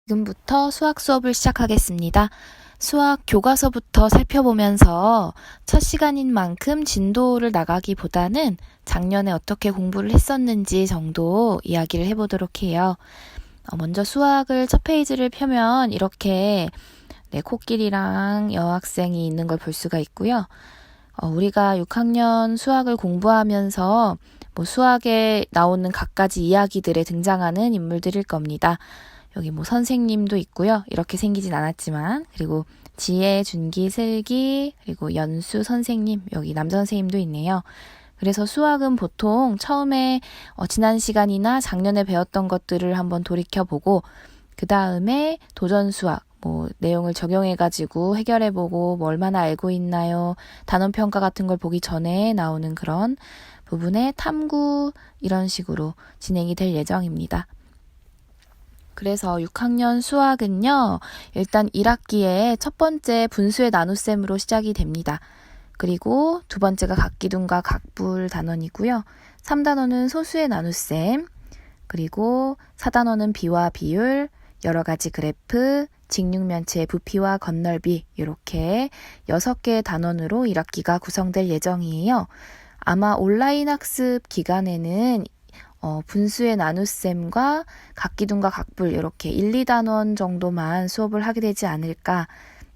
지금부터 수학 수업을 시작하겠습니다. 수학 교과서부터 살펴보면서 첫 시간인 만큼 진도를 나가기보다는 작년에 어떻게 공부를 했었는지 정도 이야기를 해보도록 해요. 먼저 수학을 첫 페이지를 펴면 이렇게 코끼리랑 여학생이 있는 걸 볼 수가 있고요. 우리가 6학년 수학을 공부하면서 수학에 나오는 갖가지 이야기들에 등장하는 인물들일 겁니다. 여기 선생님도 있고요. 이렇게 생기진 않았지만, 그리고 지혜, 준기, 슬기, 그리고 연수 선생님, 여기 남자 선생님도 있네요. 그래서 수학은 보통 처음에 지난 시간이나 작년에 배웠던 것들을 한번 돌이켜보고, 그 다음에 도전 수학, 내용을 적용해가지고 해결해보고 얼마나 알고 있나요? 단원평가 같은 걸 보기 전에 나오는 그런 부분의 탐구, 이런 식으로 진행이 될 예정입니다. 그래서 6학년 수학은요, 일단 1학기에 첫 번째 분수의 나눗셈으로 시작이 됩니다. 그리고 두 번째가 각기둥과 각불 단원이고요. 3단원은 소수의 나눗셈, 그리고 4단원은 비와 비율, 여러 가지 그래프, 직육면체의 부피와 건널비, 이렇게 6개의 단원으로 1학기가 구성될 예정이에요. 아마 온라인 학습 기간에는 분수의 나눗셈과 각기둥과 각불 이렇게 1, 2단원 정도만 수업을 하게 되지 않을까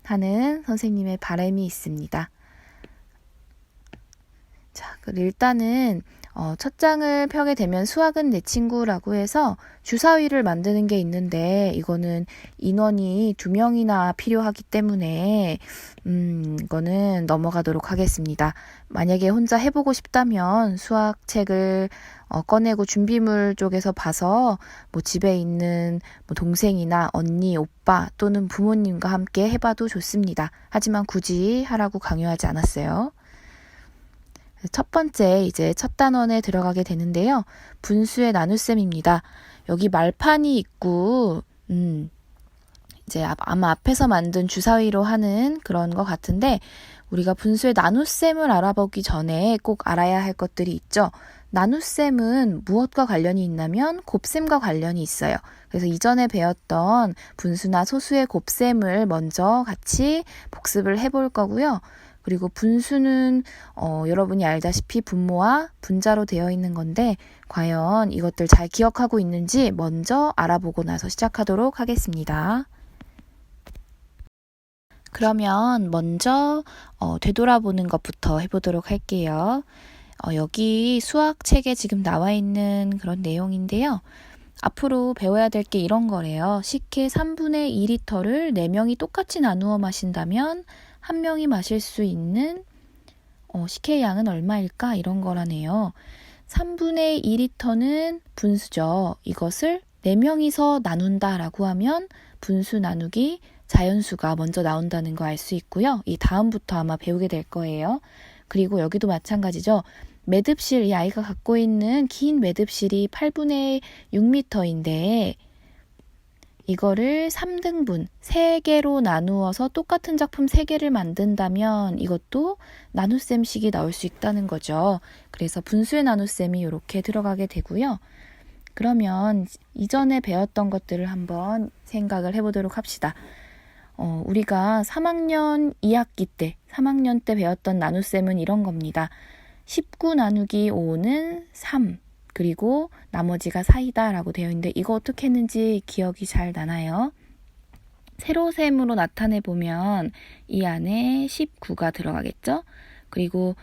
하는 선생님의 바람이 있습니다. 자, 일단은 첫 장을 펴게 되면 수학은 내 친구라고 해서 주사위를 만드는 게 있는데 이거는 인원이 2명이나 필요하기 때문에 이거는 넘어가도록 하겠습니다. 만약에 혼자 해보고 싶다면 수학책을 꺼내고 준비물 쪽에서 봐서 집에 있는 동생이나 언니, 오빠 또는 부모님과 함께 해봐도 좋습니다. 하지만 굳이 하라고 강요하지 않았어요. 첫 번째 이제 첫 단원에 들어가게 되는데요. 분수의 나눗셈입니다. 여기 말판이 있고 이제 아마 앞에서 만든 주사위로 하는 그런 것 같은데 우리가 분수의 나눗셈을 알아보기 전에 꼭 알아야 할 것들이 있죠. 나눗셈은 무엇과 관련이 있냐면 곱셈과 관련이 있어요. 그래서 이전에 배웠던 분수나 소수의 곱셈을 먼저 같이 복습을 해볼 거고요. 그리고 분수는 여러분이 알다시피 분모와 분자로 되어 있는 건데 과연 이것들 잘 기억하고 있는지 먼저 알아보고 나서 시작하도록 하겠습니다. 그러면 먼저 되돌아보는 것부터 해보도록 할게요. 여기 수학책에 지금 나와 있는 그런 내용인데요. 앞으로 배워야 될 게 이런 거래요. 식혜 3분의 2리터를 4명이 똑같이 나누어 마신다면 한 명이 마실 수 있는 식혜 양은 얼마일까? 이런 거라네요. 3분의 2리터는 분수죠. 이것을 4명이서 나눈다라고 하면 분수 나누기 자연수가 먼저 나온다는 거 알 수 있고요. 이 다음부터 아마 배우게 될 거예요. 그리고 여기도 마찬가지죠. 매듭실, 이 아이가 갖고 있는 긴 매듭실이 8분의 6m인데 이거를 3등분, 3개로 나누어서 똑같은 작품 3개를 만든다면 이것도 나눗셈식이 나올 수 있다는 거죠. 그래서 분수의 나눗셈이 이렇게 들어가게 되고요. 그러면 이전에 배웠던 것들을 한번 생각을 해보도록 합시다. 우리가 3학년 2학기 때, 3학년 때 배웠던 나눗셈은 이런 겁니다. 19 나누기 5는 3. 그리고 나머지가 4이다 라고 되어 있는데 이거 어떻게 했는지 기억이 잘 나나요? 세로셈으로 나타내보면 이 안에 19가 들어가겠죠? 그리고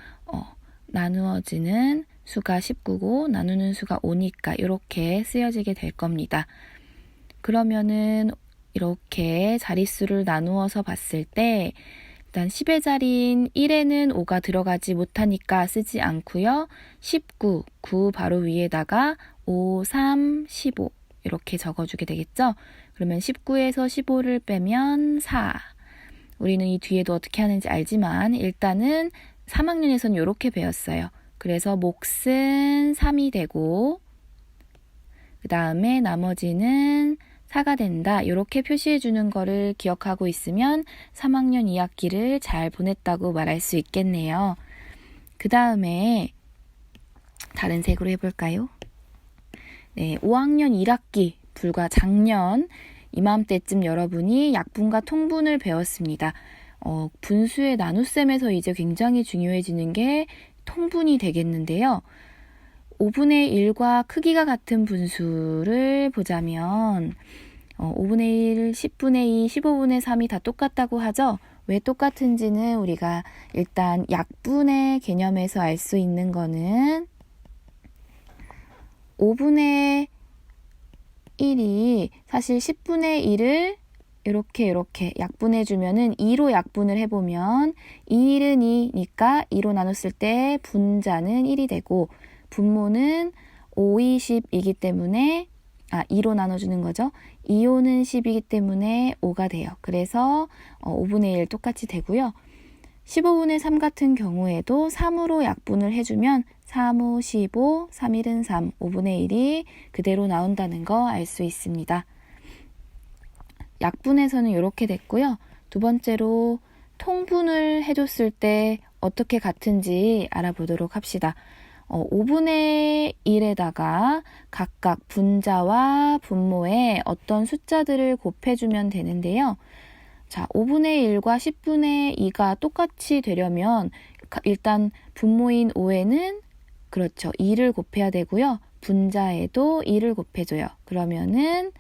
나누어지는 수가 19고 나누는 수가 5니까 이렇게 쓰여지게 될 겁니다. 그러면은 이렇게 자릿수를 나누어서 봤을 때 일단 10의 자리인 1에는 5가 들어가지 못하니까 쓰지 않고요. 19, 9 바로 위에다가 5, 3, 15 이렇게 적어주게 되겠죠. 그러면 19에서 15를 빼면 4. 우리는 이 뒤에도 어떻게 하는지 알지만 일단은 3학년에서는 이렇게 배웠어요. 그래서 몫은 3이 되고 그 다음에 나머지는 4가 된다. 이렇게 표시해 주는 거를 기억하고 있으면 3학년 2학기를 잘 보냈다고 말할 수 있겠네요. 그 다음에 다른 색으로 해볼까요? 네, 5학년 1학기 불과 작년 이맘때쯤 여러분이 약분과 통분을 배웠습니다. 분수의 나눗셈에서 이제 굉장히 중요해지는 게 통분이 되겠는데요. 5분의 1과 크기가 같은 분수를 보자면 5분의 1, 10분의 2, 15분의 3이 다 똑같다고 하죠. 왜 똑같은지는 우리가 일단 약분의 개념에서 알 수 있는 거는 5분의 1이 사실 10분의 1을 이렇게 약분해 주면은 2로 약분을 해보면 2일은 2니까 2로 나눴을 때 분자는 1이 되고 분모는 5, 20이기 때문에 2로 나눠주는 거죠. 2호는 10이기 때문에 5가 돼요. 그래서 5분의 1 똑같이 되고요. 15분의 3 같은 경우에도 3으로 약분을 해주면 3, 5, 15, 3일은 3, 5분의 1이 그대로 나온다는 거 알 수 있습니다. 약분에서는 이렇게 됐고요. 두 번째로 통분을 해줬을 때 어떻게 같은지 알아보도록 합시다. 5분의 1에다가 각각 분자와 분모에 어떤 숫자들을 곱해주면 되는데요. 자, 5분의 1과 10분의 2가 똑같이 되려면 일단 분모인 5에는 그렇죠. 2를 곱해야 되고요. 분자에도 2를 곱해줘요. 그러면은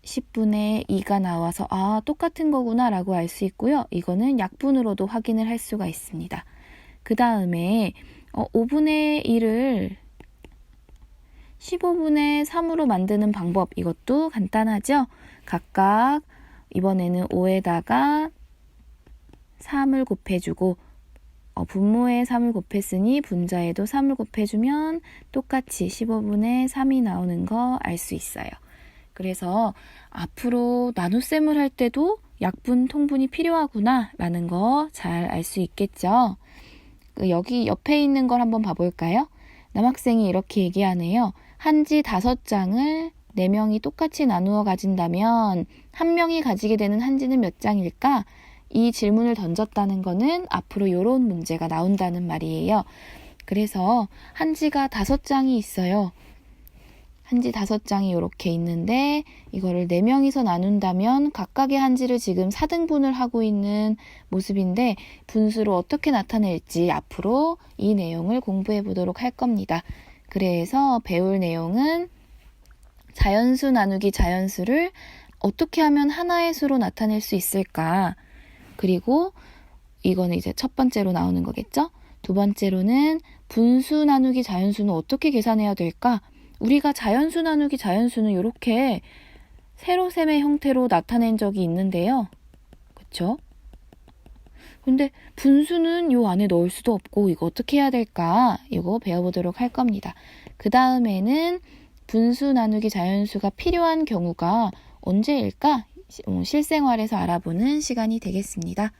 10분의 2가 나와서 똑같은 거구나 라고 알 수 있고요. 이거는 약분으로도 확인을 할 수가 있습니다. 그 다음에 5분의 1을 15분의 3으로 만드는 방법, 이것도 간단하죠? 각각 이번에는 5에다가 3을 곱해주고 분모에 3을 곱했으니 분자에도 3을 곱해주면 똑같이 15분의 3이 나오는 거 알 수 있어요. 그래서 앞으로 나눗셈을 할 때도 약분, 통분이 필요하구나 라는 거 잘 알 수 있겠죠? 여기 옆에 있는 걸 한번 봐볼까요? 남학생이 이렇게 얘기하네요. 한지 5장을 4명이 똑같이 나누어 가진다면 한 명이 가지게 되는 한지는 몇 장일까? 이 질문을 던졌다는 거는 앞으로 이런 문제가 나온다는 말이에요. 그래서 한지가 5장이 있어요. 한지 5장이 이렇게 있는데 이거를 4명이서 나눈다면 각각의 한지를 지금 4등분을 하고 있는 모습인데 분수로 어떻게 나타낼지 앞으로 이 내용을 공부해 보도록 할 겁니다. 그래서 배울 내용은 자연수 나누기 자연수를 어떻게 하면 하나의 수로 나타낼 수 있을까? 그리고 이거는 이제 첫 번째로 나오는 거겠죠? 두 번째로는 분수 나누기 자연수는 어떻게 계산해야 될까? 우리가 자연수 나누기 자연수는 이렇게 세로셈의 형태로 나타낸 적이 있는데요. 그쵸? 근데 분수는 요 안에 넣을 수도 없고 이거 어떻게 해야 될까? 이거 배워보도록 할 겁니다. 그 다음에는 분수 나누기 자연수가 필요한 경우가 언제일까? 실생활에서 알아보는 시간이 되겠습니다.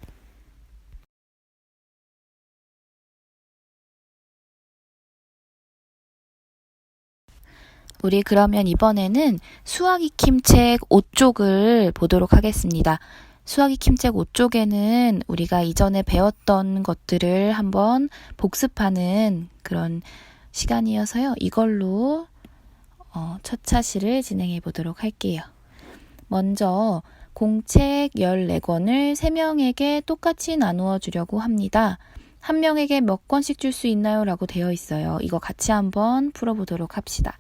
우리 그러면 이번에는 수학 익힘 책 5쪽을 보도록 하겠습니다. 수학 익힘 책 5쪽에는 우리가 이전에 배웠던 것들을 한번 복습하는 그런 시간이어서요. 이걸로 첫 차시를 진행해 보도록 할게요. 먼저 공책 14권을 3명에게 똑같이 나누어 주려고 합니다. 한 명에게 몇 권씩 줄 수 있나요? 라고 되어 있어요. 이거 같이 한번 풀어보도록 합시다.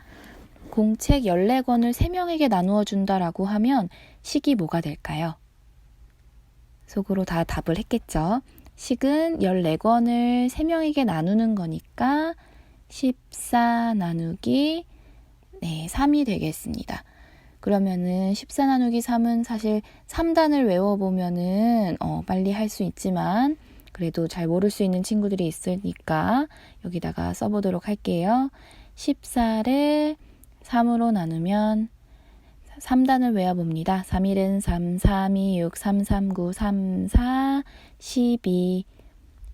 공책 14권을 3명에게 나누어 준다라고 하면 식이 뭐가 될까요? 속으로 다 답을 했겠죠? 식은 14권을 3명에게 나누는 거니까 14 나누기 3이 되겠습니다. 그러면은 14 나누기 3은 사실 3단을 외워보면은 빨리 할 수 있지만 그래도 잘 모를 수 있는 친구들이 있으니까 여기다가 써보도록 할게요. 14를 3으로 나누면 3단을 외워봅니다. 3일은 3, 3, 2, 6, 3, 3, 9, 3, 4, 12.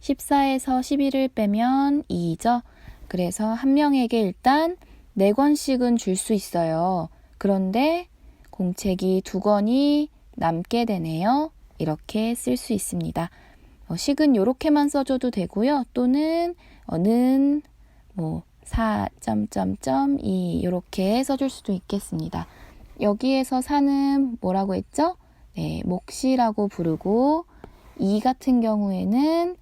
14에서 11을 빼면 2죠. 그래서 한 명에게 일단 4권씩은 줄 수 있어요. 그런데 공책이 2권이 남게 되네요. 이렇게 쓸 수 있습니다. 식은 이렇게만 써줘도 되고요. 또는 는 4, 2 이렇게 써줄 수도 있겠습니다. 여기에서 사는 뭐라고 했죠? 네, 몫이라고 부르고 이 같은 경우에는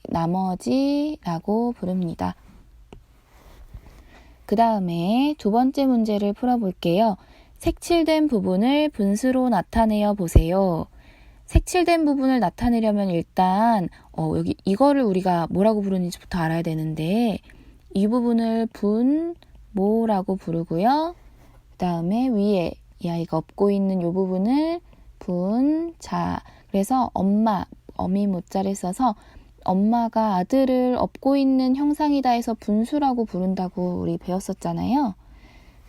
나머지라고 부릅니다. 그 다음에 두 번째 문제를 풀어볼게요. 색칠된 부분을 분수로 나타내어 보세요. 색칠된 부분을 나타내려면 일단 여기 이거를 우리가 뭐라고 부르는지부터 알아야 되는데 이 부분을 분모라고 부르고요. 그 다음에 위에 이 아이가 업고 있는 이 부분을 분자. 그래서 엄마, 어미 모자를 써서 엄마가 아들을 업고 있는 형상이다 해서 분수라고 부른다고 우리 배웠었잖아요.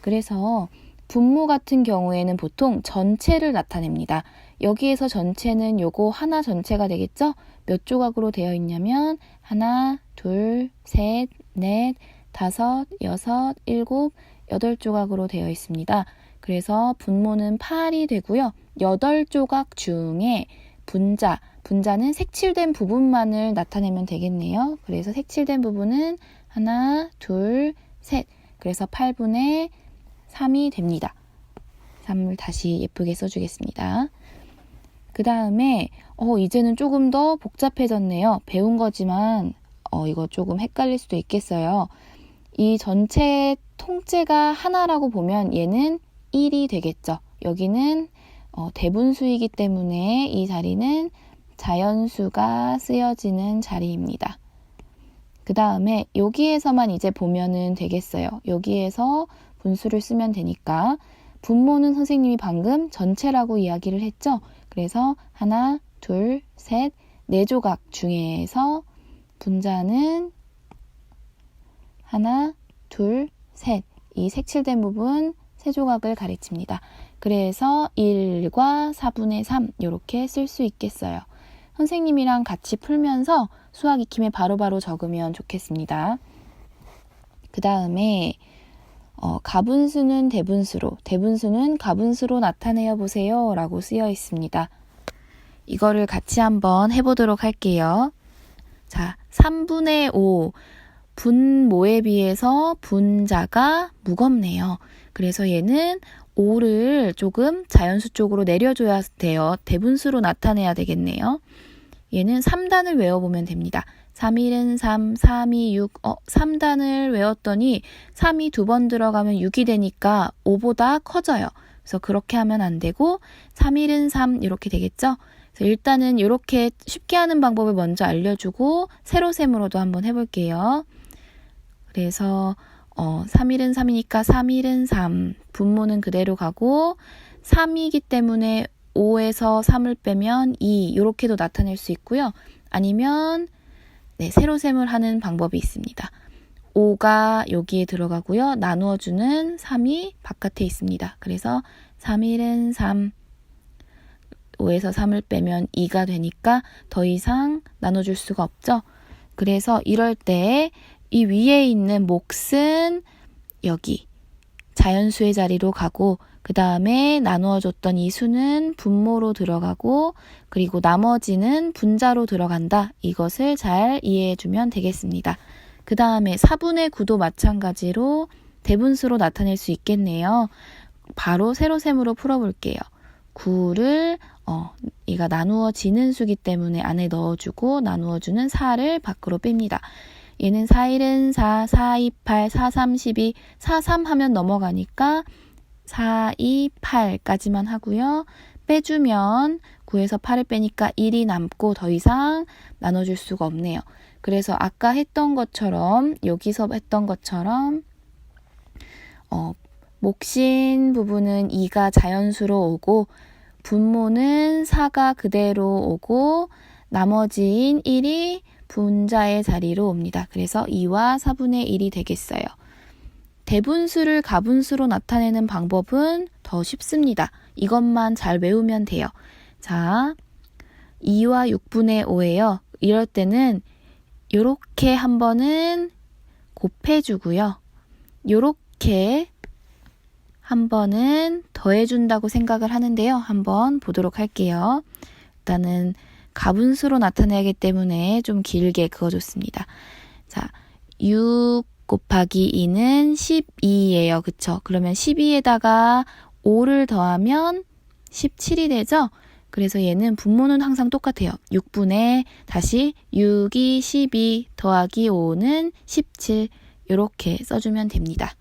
그래서 분모 같은 경우에는 보통 전체를 나타냅니다. 여기에서 전체는 요거 하나 전체가 되겠죠? 몇 조각으로 되어 있냐면 하나, 둘, 셋, 넷, 다섯, 여섯, 일곱, 8조각으로 되어 있습니다. 그래서 분모는 8이 되고요. 8조각 중에 분자는 색칠된 부분만을 나타내면 되겠네요. 그래서 색칠된 부분은 하나, 둘, 셋. 그래서 8분의 3이 됩니다. 3을 다시 예쁘게 써주겠습니다. 그 다음에 이제는 조금 더 복잡해졌네요. 배운 거지만 이거 조금 헷갈릴 수도 있겠어요. 이 전체 통째가 하나라고 보면 얘는 1이 되겠죠. 여기는 대분수이기 때문에 이 자리는 자연수가 쓰여지는 자리입니다. 그 다음에 여기에서만 이제 보면은 되겠어요. 여기에서 분수를 쓰면 되니까 분모는 선생님이 방금 전체라고 이야기를 했죠. 그래서 하나, 둘, 셋, 4조각 중에서 분자는 하나, 둘, 셋. 이 색칠된 부분 3조각을 가르칩니다. 그래서 1과 4분의 3 이렇게 쓸 수 있겠어요. 선생님이랑 같이 풀면서 수학 익힘에 바로바로 적으면 좋겠습니다. 그 다음에 가분수는 대분수는 가분수로 나타내어 보세요 라고 쓰여 있습니다. 이거를 같이 한번 해보도록 할게요. 자, 3분의 5 분모에 비해서 분자가 무겁네요. 그래서 얘는 5를 조금 자연수 쪽으로 내려줘야 돼요. 대분수로 나타내야 되겠네요. 얘는 3단을 외워보면 됩니다. 3일은 3, 3이 6, 3단을 외웠더니 3이 2번 들어가면 6이 되니까 5보다 커져요. 그래서 그렇게 하면 안 되고 3일은 3 이렇게 되겠죠? 그래서 일단은 이렇게 쉽게 하는 방법을 먼저 알려주고 세로셈으로도 한번 해볼게요. 그래서 3일은 3이니까 3일은 3, 분모는 그대로 가고 3이기 때문에 5에서 3을 빼면 2 이렇게도 나타낼 수 있고요. 아니면 세로셈을 하는 방법이 있습니다. 5가 여기에 들어가고요. 나누어주는 3이 바깥에 있습니다. 그래서 3일은 3, 5에서 3을 빼면 2가 되니까 더 이상 나눠줄 수가 없죠. 그래서 이럴 때 이 위에 있는 몫은 여기 자연수의 자리로 가고 그 다음에 나누어줬던 이 수는 분모로 들어가고 그리고 나머지는 분자로 들어간다. 이것을 잘 이해해주면 되겠습니다. 그 다음에 4분의 9도 마찬가지로 대분수로 나타낼 수 있겠네요. 바로 세로셈으로 풀어볼게요. 9를 얘가 나누어지는 수기 때문에 안에 넣어주고 나누어주는 4를 밖으로 뺍니다. 얘는 4일은 4, 4, 2, 8, 4, 3, 12, 4, 3 하면 넘어가니까 4, 2, 8까지만 하고요. 빼주면 9에서 8을 빼니까 1이 남고 더 이상 나눠줄 수가 없네요. 그래서 아까 했던 것처럼 여기서 했던 것처럼 몫인 부분은 2가 자연수로 오고 분모는 4가 그대로 오고 나머지인 1이 분자의 자리로 옵니다. 그래서 2와 4분의 1이 되겠어요. 대분수를 가분수로 나타내는 방법은 더 쉽습니다. 이것만 잘 외우면 돼요. 자, 2와 6분의 5예요. 이럴 때는 이렇게 한 번은 곱해주고요. 이렇게 한 번은 더해준다고 생각을 하는데요. 한번 보도록 할게요. 일단은 가분수로 나타내기 때문에 좀 길게 그어줬습니다. 자, 6 곱하기 2는 12예요. 그쵸? 그러면 12에다가 5를 더하면 17이 되죠? 그래서 얘는 분모는 항상 똑같아요. 6분의 다시 6이 12 더하기 5는 17 이렇게 써주면 됩니다.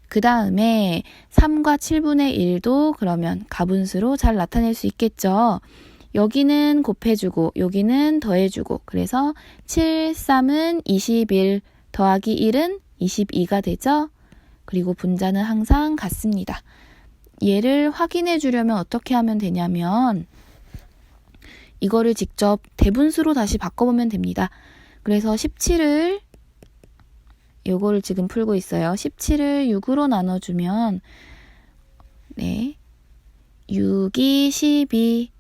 그 다음에 3과 7분의 1도 그러면 가분수로 잘 나타낼 수 있겠죠. 여기는 곱해주고 여기는 더해주고 그래서 7, 3은 21 더하기 1은 22가 되죠. 그리고 분자는 항상 같습니다. 얘를 확인해 주려면 어떻게 하면 되냐면 이거를 직접 대분수로 다시 바꿔보면 됩니다. 그래서 17을 요거를 지금 풀고 있어요. 17을 6으로 나눠주면 6이 12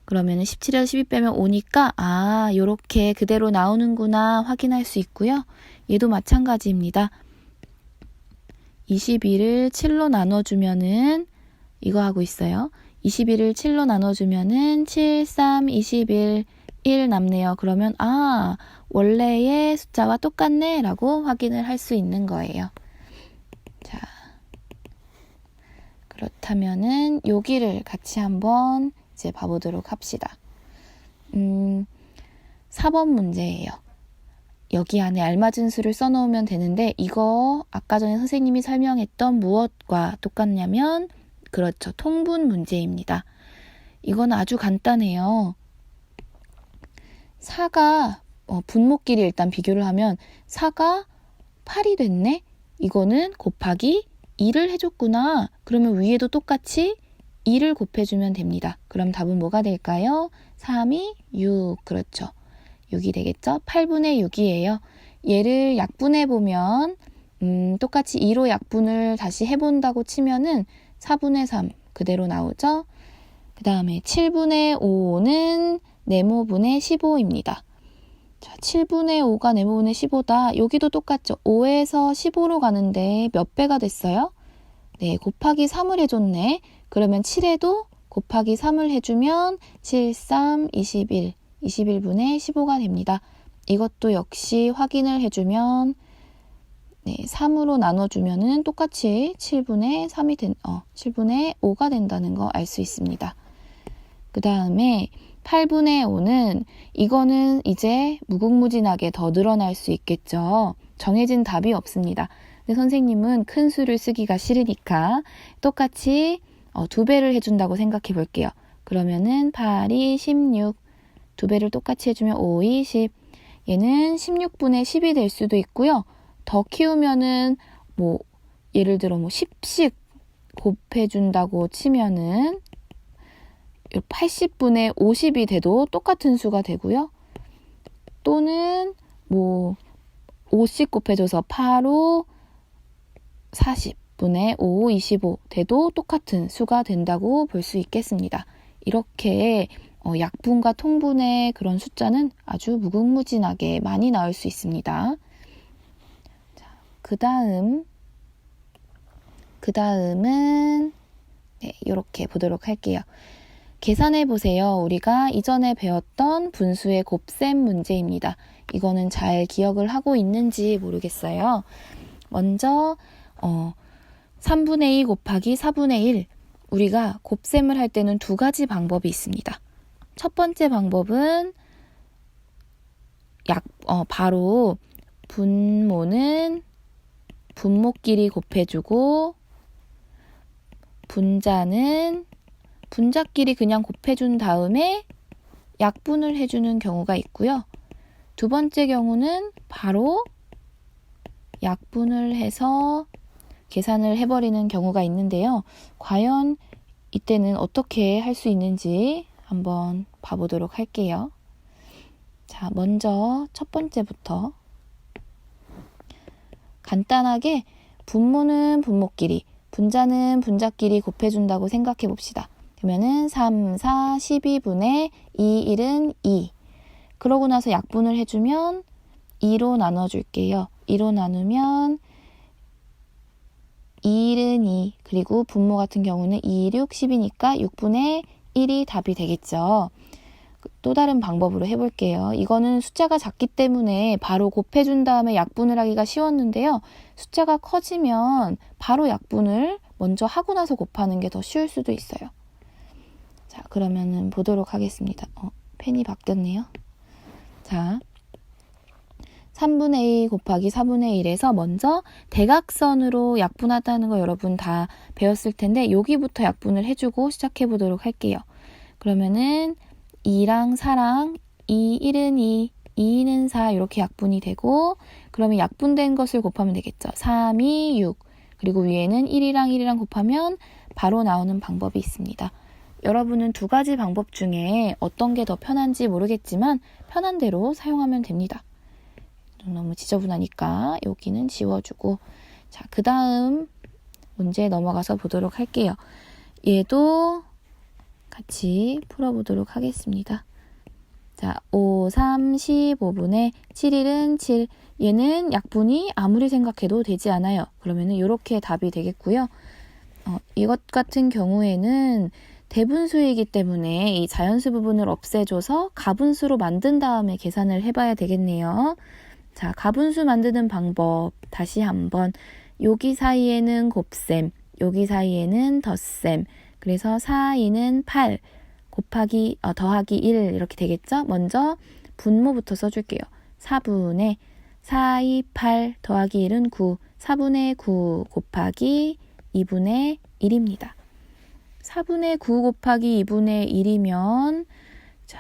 그러면 17에서 12 빼면 5니까 요렇게 그대로 나오는구나 확인할 수 있고요. 얘도 마찬가지입니다. 21을 7로 나눠주면은 이거 하고 있어요. 21을 7로 나눠주면은 7, 3, 21, 1 남네요. 그러면 원래의 숫자와 똑같네 라고 확인을 할 수 있는 거예요. 자, 그렇다면은 여기를 같이 한번 이제 봐보도록 합시다. 4번 문제예요. 여기 안에 알맞은 수를 써놓으면 되는데 이거 아까 전에 선생님이 설명했던 무엇과 똑같냐면 그렇죠. 통분 문제입니다. 이건 아주 간단해요. 4가 분모끼리 일단 비교를 하면 4가 8이 됐네? 이거는 곱하기 2를 해줬구나. 그러면 위에도 똑같이 2를 곱해주면 됩니다. 그럼 답은 뭐가 될까요? 3이 6. 그렇죠. 6이 되겠죠? 8분의 6이에요. 얘를 약분해보면 똑같이 2로 약분을 다시 해본다고 치면은 4분의 3 그대로 나오죠? 그 다음에 7분의 5는 네모분의 15입니다. 자, 7분의 5가 네모분의 15다. 여기도 똑같죠? 5에서 15로 가는데 몇 배가 됐어요? 네, 곱하기 3을 해줬네. 그러면 7에도 곱하기 3을 해주면 7, 3, 21, 21분의 15가 됩니다. 이것도 역시 확인을 해주면 3으로 나눠주면은 똑같이 7분의 5가 된다는 거 알 수 있습니다. 그 다음에 8분의 5는 이거는 이제 무궁무진하게 더 늘어날 수 있겠죠. 정해진 답이 없습니다. 근데 선생님은 큰 수를 쓰기가 싫으니까 똑같이 2배를 해준다고 생각해 볼게요. 그러면은 8이 16, 2배를 똑같이 해주면 5이 10. 얘는 16분의 10이 될 수도 있고요. 더 키우면은 예를 들어 10씩 곱해준다고 치면은 80분의 50이 돼도 똑같은 수가 되고요. 또는 5씩 곱해줘서 8, 5, 40분의 5, 25 돼도 똑같은 수가 된다고 볼 수 있겠습니다. 이렇게 약분과 통분의 그런 숫자는 아주 무궁무진하게 많이 나올 수 있습니다. 그 다음은 이렇게 보도록 할게요. 계산해 보세요. 우리가 이전에 배웠던 분수의 곱셈 문제입니다. 이거는 잘 기억을 하고 있는지 모르겠어요. 먼저 3분의 2 곱하기 4분의 1 우리가 곱셈을 할 때는 두 가지 방법이 있습니다. 첫 번째 방법은 바로 분모는 분모끼리 곱해주고 분자는 분자끼리 그냥 곱해준 다음에 약분을 해주는 경우가 있고요. 두 번째 경우는 바로 약분을 해서 계산을 해버리는 경우가 있는데요. 과연 이때는 어떻게 할 수 있는지 한번 봐보도록 할게요. 자, 먼저 첫 번째부터 간단하게 분모는 분모끼리, 분자는 분자끼리 곱해준다고 생각해 봅시다. 그러면은 3, 4, 12분의 2, 1은 2. 그러고 나서 약분을 해주면 2로 나눠줄게요. 2로 나누면 2는 2, 그리고 분모 같은 경우는 2, 6, 10이니까 6분의 1이 답이 되겠죠. 또 다른 방법으로 해볼게요. 이거는 숫자가 작기 때문에 바로 곱해준 다음에 약분을 하기가 쉬웠는데요. 숫자가 커지면 바로 약분을 먼저 하고 나서 곱하는 게 더 쉬울 수도 있어요. 자, 그러면은 보도록 하겠습니다. 펜이 바뀌었네요. 자, 3분의 2 곱하기 4분의 1에서 먼저 대각선으로 약분하다는 거 여러분 다 배웠을 텐데 여기부터 약분을 해주고 시작해 보도록 할게요. 그러면은 2랑 4랑 2, 1은 2, 2는 4 이렇게 약분이 되고 그러면 약분된 것을 곱하면 되겠죠. 3, 2, 6 그리고 위에는 1이랑 곱하면 바로 나오는 방법이 있습니다. 여러분은 두 가지 방법 중에 어떤 게 더 편한지 모르겠지만 편한 대로 사용하면 됩니다. 너무 지저분하니까 여기는 지워주고 자, 그 다음 문제 넘어가서 보도록 할게요. 얘도 같이 풀어보도록 하겠습니다. 자, 5, 3, 15분의 7일은 7. 얘는 약분이 아무리 생각해도 되지 않아요. 그러면은 이렇게 답이 되겠고요. 이것 같은 경우에는 대분수이기 때문에 이 자연수 부분을 없애줘서 가분수로 만든 다음에 계산을 해봐야 되겠네요. 자, 가분수 만드는 방법 다시 한번 여기 사이에는 곱셈, 여기 사이에는 덧셈 그래서 4, 2는 8 곱하기 더하기 1 이렇게 되겠죠? 먼저 분모부터 써줄게요. 4분의 4, 2, 8 더하기 1은 9 4분의 9 곱하기 2분의 1입니다. 4분의 9 곱하기 2분의 1이면 자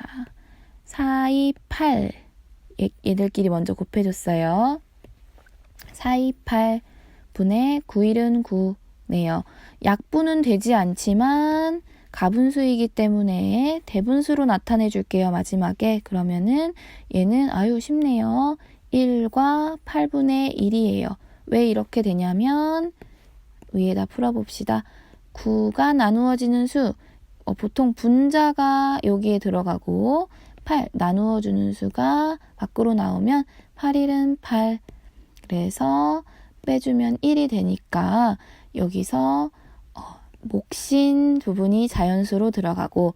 4, 2, 8 얘들끼리 먼저 곱해줬어요. 4, 2, 8 분의 9, 1은 9네요. 약분은 되지 않지만 가분수이기 때문에 대분수로 나타내 줄게요. 마지막에 그러면은 얘는 아유 쉽네요. 1과 8분의 1이에요. 왜 이렇게 되냐면 위에다 풀어봅시다. 9가 나누어지는 수 보통 분자가 여기에 들어가고 8 나누어주는 수가 밖으로 나오면 8, 1은 8 그래서 빼주면 1이 되니까 여기서 몫인 부분이 자연수로 들어가고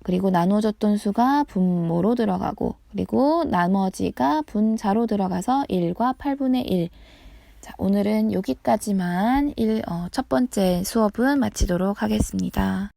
그리고 나누어졌던 수가 분모로 들어가고 그리고 나머지가 분자로 들어가서 1과 8분의 1 자, 오늘은 여기까지만 첫 번째 수업은 마치도록 하겠습니다.